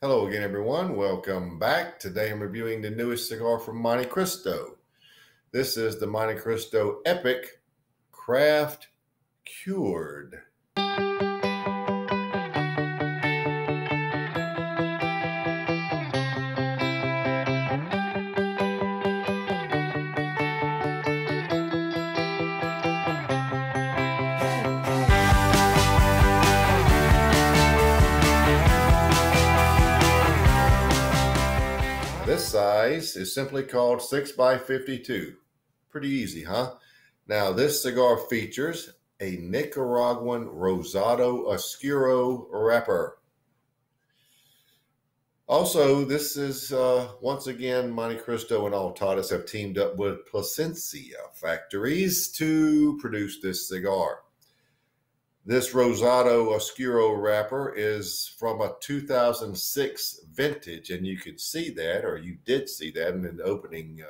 Hello again, everyone. Welcome back. Today I'm reviewing the newest cigar from Montecristo. This is the Montecristo Epic Craft Cured. This size is simply called 6x52. Pretty easy, huh? Now, this cigar features a Nicaraguan Rosado Oscuro wrapper. Also, this is, once again, Montecristo and Altadas have teamed up with Plasencia factories to produce this cigar. This Rosado Oscuro wrapper is from a 2006 vintage, and you could see that, or you did see that in the opening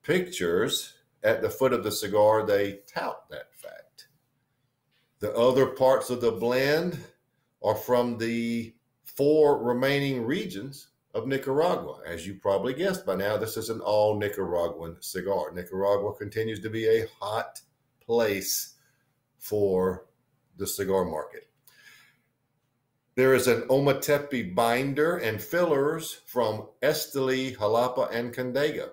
pictures. At the foot of the cigar, they tout that fact. The other parts of the blend are from the 4 remaining regions of Nicaragua. As you probably guessed by now, this is an all Nicaraguan cigar. Nicaragua continues to be a hot place for the cigar market. There is an Ometepe binder and fillers from Esteli, Jalapa, and Condega.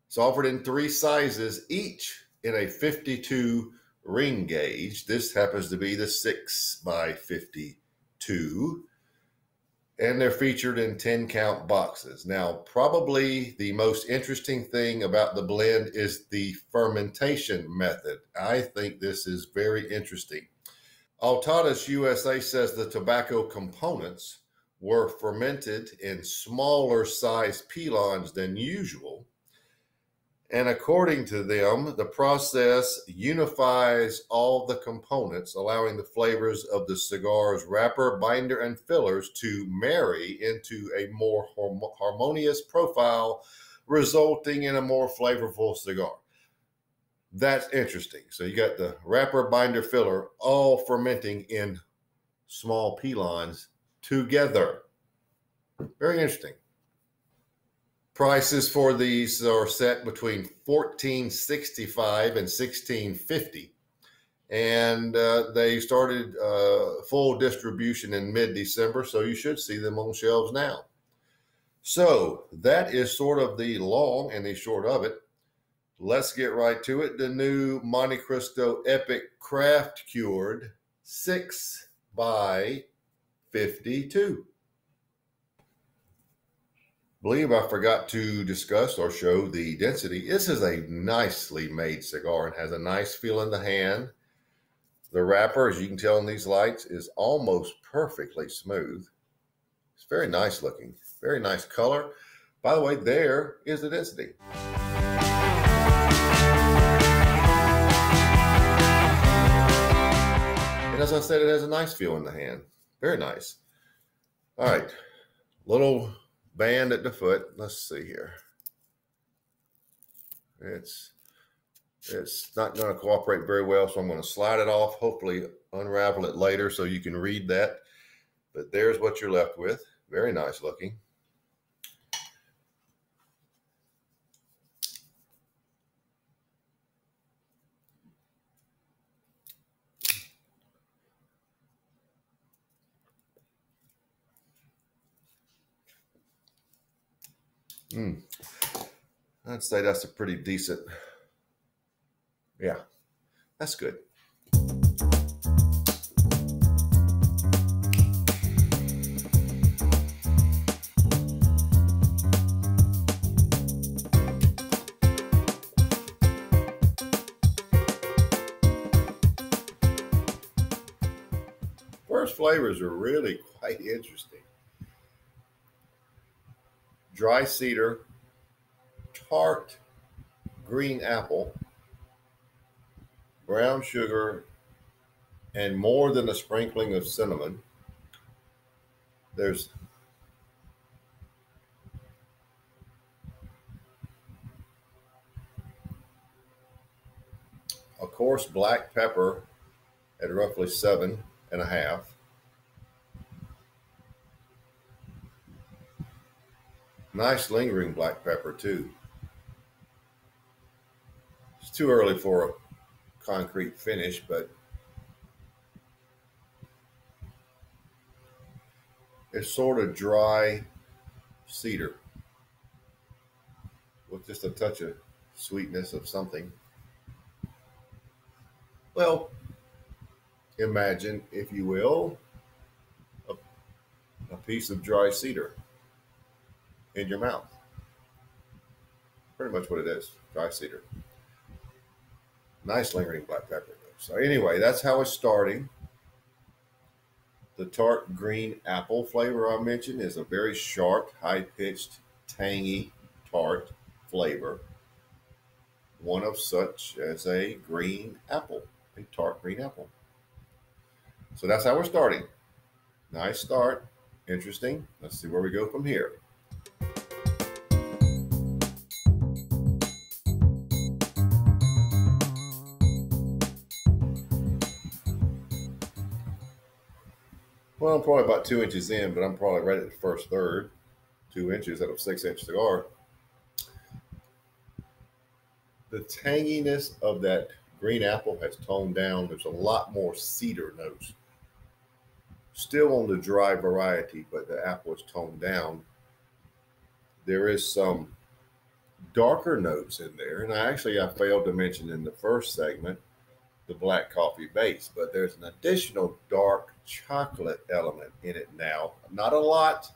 It's offered in 3 sizes, each in a 52 ring gauge. This happens to be the 6x52, and they're featured in 10-count boxes. Now, probably the most interesting thing about the blend is the fermentation method. I think this is very interesting. Altadas USA says the tobacco components were fermented in smaller size pelons than usual. And according to them, the process unifies all the components, allowing the flavors of the cigar's wrapper, binder, and fillers to marry into a more harmonious profile, resulting in a more flavorful cigar. That's interesting. So you got the wrapper, binder, filler, all fermenting in small pelons together. Very interesting. Prices for these are set between $14.65 and $16.50, and they started full distribution in mid-December, so you should see them on shelves now. So that is sort of the long and the short of it. Let's get right to it. The new Montecristo Epic Craft Cured 6x52. Believe I forgot to discuss or show the density. This is a nicely made cigar and has a nice feel in the hand. The wrapper, as you can tell in these lights, is almost perfectly smooth. It's very nice looking, very nice color. By the way, there is the density. And as I said, it has a nice feel in the hand. Very nice. All right, little band at the foot. Let's see here. It's not going to cooperate very well, so I'm going to slide it off, hopefully unravel it later so you can read that. But there's what you're left with. Very nice looking. I'd say that's a pretty decent, yeah, that's good. First flavors are really quite interesting. Dry cedar, tart green apple, brown sugar, and more than a sprinkling of cinnamon. There's a coarse black pepper at roughly 7.5. Nice lingering black pepper too. It's too early for a concrete finish, but it's sort of dry cedar with just a touch of sweetness of something. Well, imagine, if you will, a, a piece of dry cedar in your mouth. Pretty much what it is, dry cedar. Nice lingering black pepper. So anyway, that's how it's starting. The tart green apple flavor I mentioned is a very sharp, high-pitched, tangy, tart flavor. One of such as a green apple, a tart green apple. So that's how we're starting. Nice start. Interesting. Let's see where we go from here. Well, I'm probably about 2 inches in, but I'm probably right at the first third. 2 inches out of 6-inch cigar. The tanginess of that green apple has toned down. There's a lot more cedar notes. Still on the dry variety, but the apple is toned down. There is some darker notes in there, and I failed to mention in the first segment the black coffee base, but there's an additional dark chocolate element in it now. Not a lot,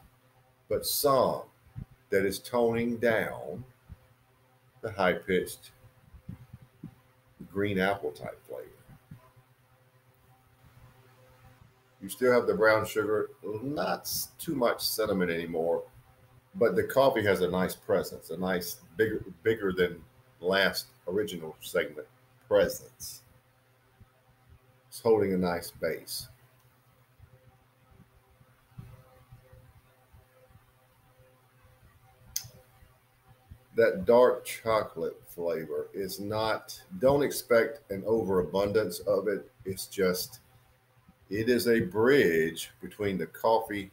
but some, that is toning down the high-pitched green apple type flavor. You still have the brown sugar, not too much cinnamon anymore, but the coffee has a nice presence, a nice bigger than last original segment presence. It's holding a nice base. That dark chocolate flavor is not, don't expect an overabundance of it. It's just, it is a bridge between the coffee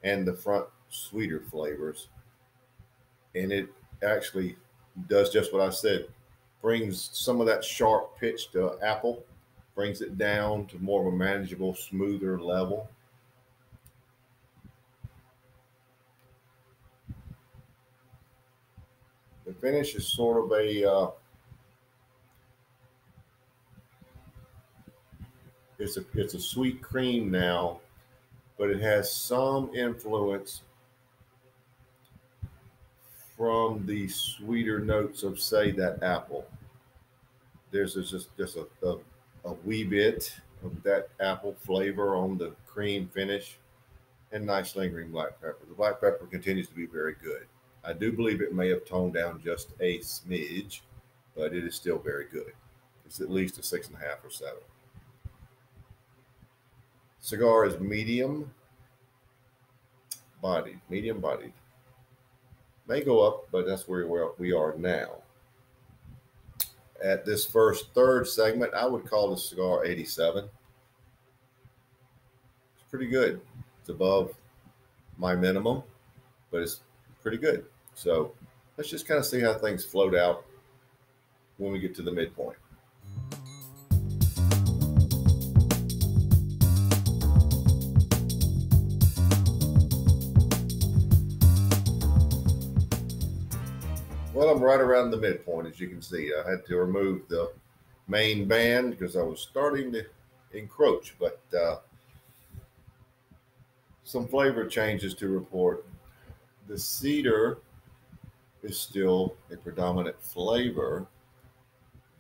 and the front sweeter flavors. And it actually does just what I said, brings some of that sharp pitch to apple, brings it down to more of a manageable, smoother level. The finish is sort of it's a sweet cream now, but it has some influence from the sweeter notes of, say, that apple. There's just a wee bit of that apple flavor on the cream finish, and nice lingering black pepper. The black pepper continues to be very good. I do believe it may have toned down just a smidge, but it is still very good. It's at least a 6.5 or 7. Cigar is medium bodied, May go up, but that's where we are now. At this first third segment, I would call the cigar 87. It's pretty good. It's above my minimum, but it's pretty good. So let's just kind of see how things float out when we get to the midpoint. Well, I'm right around the midpoint, as you can see. I had to remove the main band because I was starting to encroach, but some flavor changes to report. The cedar is still a predominant flavor.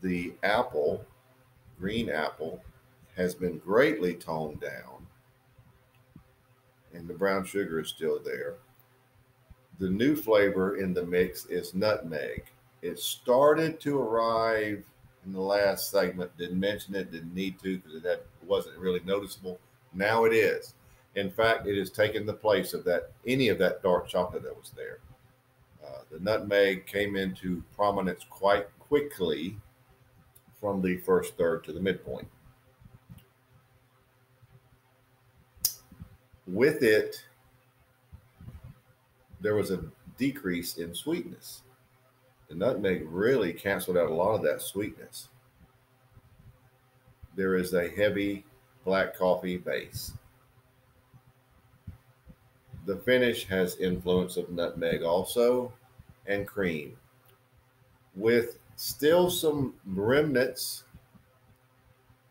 The apple, green apple, has been greatly toned down, and the brown sugar is still there. The new flavor in the mix is nutmeg. It started to arrive in the last segment. Didn't mention it, didn't need to because it wasn't really noticeable. Now it is. In fact, it has taken the place of any of that dark chocolate that was there. The nutmeg came into prominence quite quickly from the first third to the midpoint. With it, there was a decrease in sweetness. The nutmeg really canceled out a lot of that sweetness. There is a heavy black coffee base. The finish has influence of nutmeg also, and cream, with still some remnants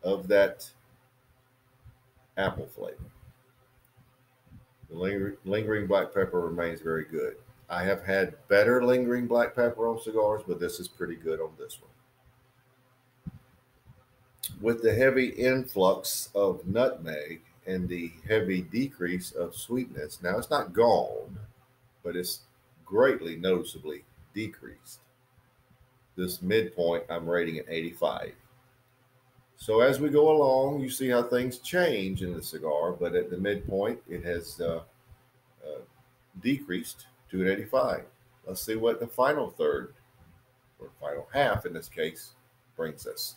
of that apple flavor. The lingering black pepper remains very good. I have had better lingering black pepper on cigars, but this is pretty good on this one. With the heavy influx of nutmeg and the heavy decrease of sweetness, now it's not gone, but it's greatly noticeably decreased. This midpoint I'm rating at 85. So as we go along, you see how things change in the cigar, but at the midpoint, it has decreased to an 85. Let's see what the final third, or final half in this case, brings us.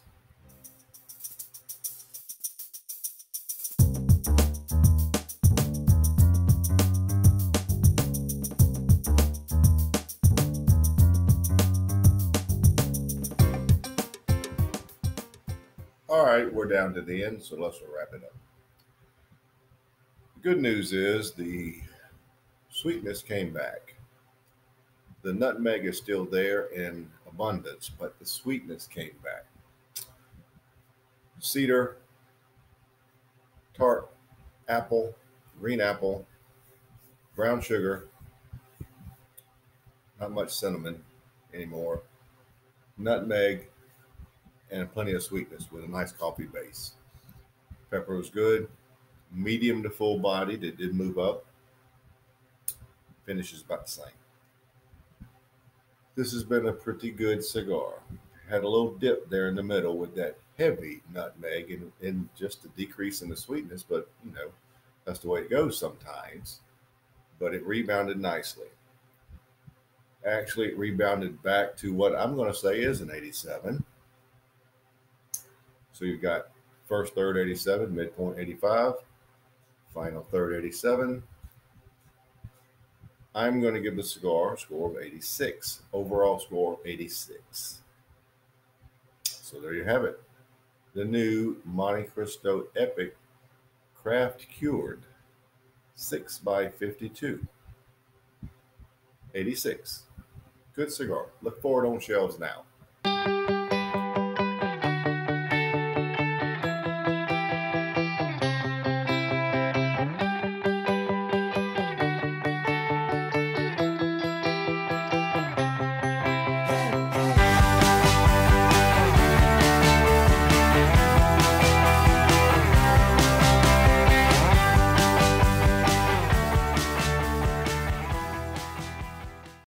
All right, we're down to the end, so let's wrap it up. The good news is the sweetness came back. The nutmeg is still there in abundance, but the sweetness came back. Cedar, tart, apple, green apple, brown sugar, not much cinnamon anymore, nutmeg, and plenty of sweetness with a nice coffee base. Pepper was good, medium to full bodied. It did move up. Finish is about the same. This has been a pretty good cigar. Had a little dip there in the middle with that heavy nutmeg and just a decrease in the sweetness, but you know, that's the way it goes sometimes. But it rebounded nicely. Actually, it rebounded back to what I'm going to say is an 87. So you've got first third 87, midpoint 85, final third 87. I'm going to give the cigar a score of 86. Overall score of 86. So there you have it. The new Montecristo Epic Craft Cured 6x52. 86. Good cigar. Look for it on shelves now.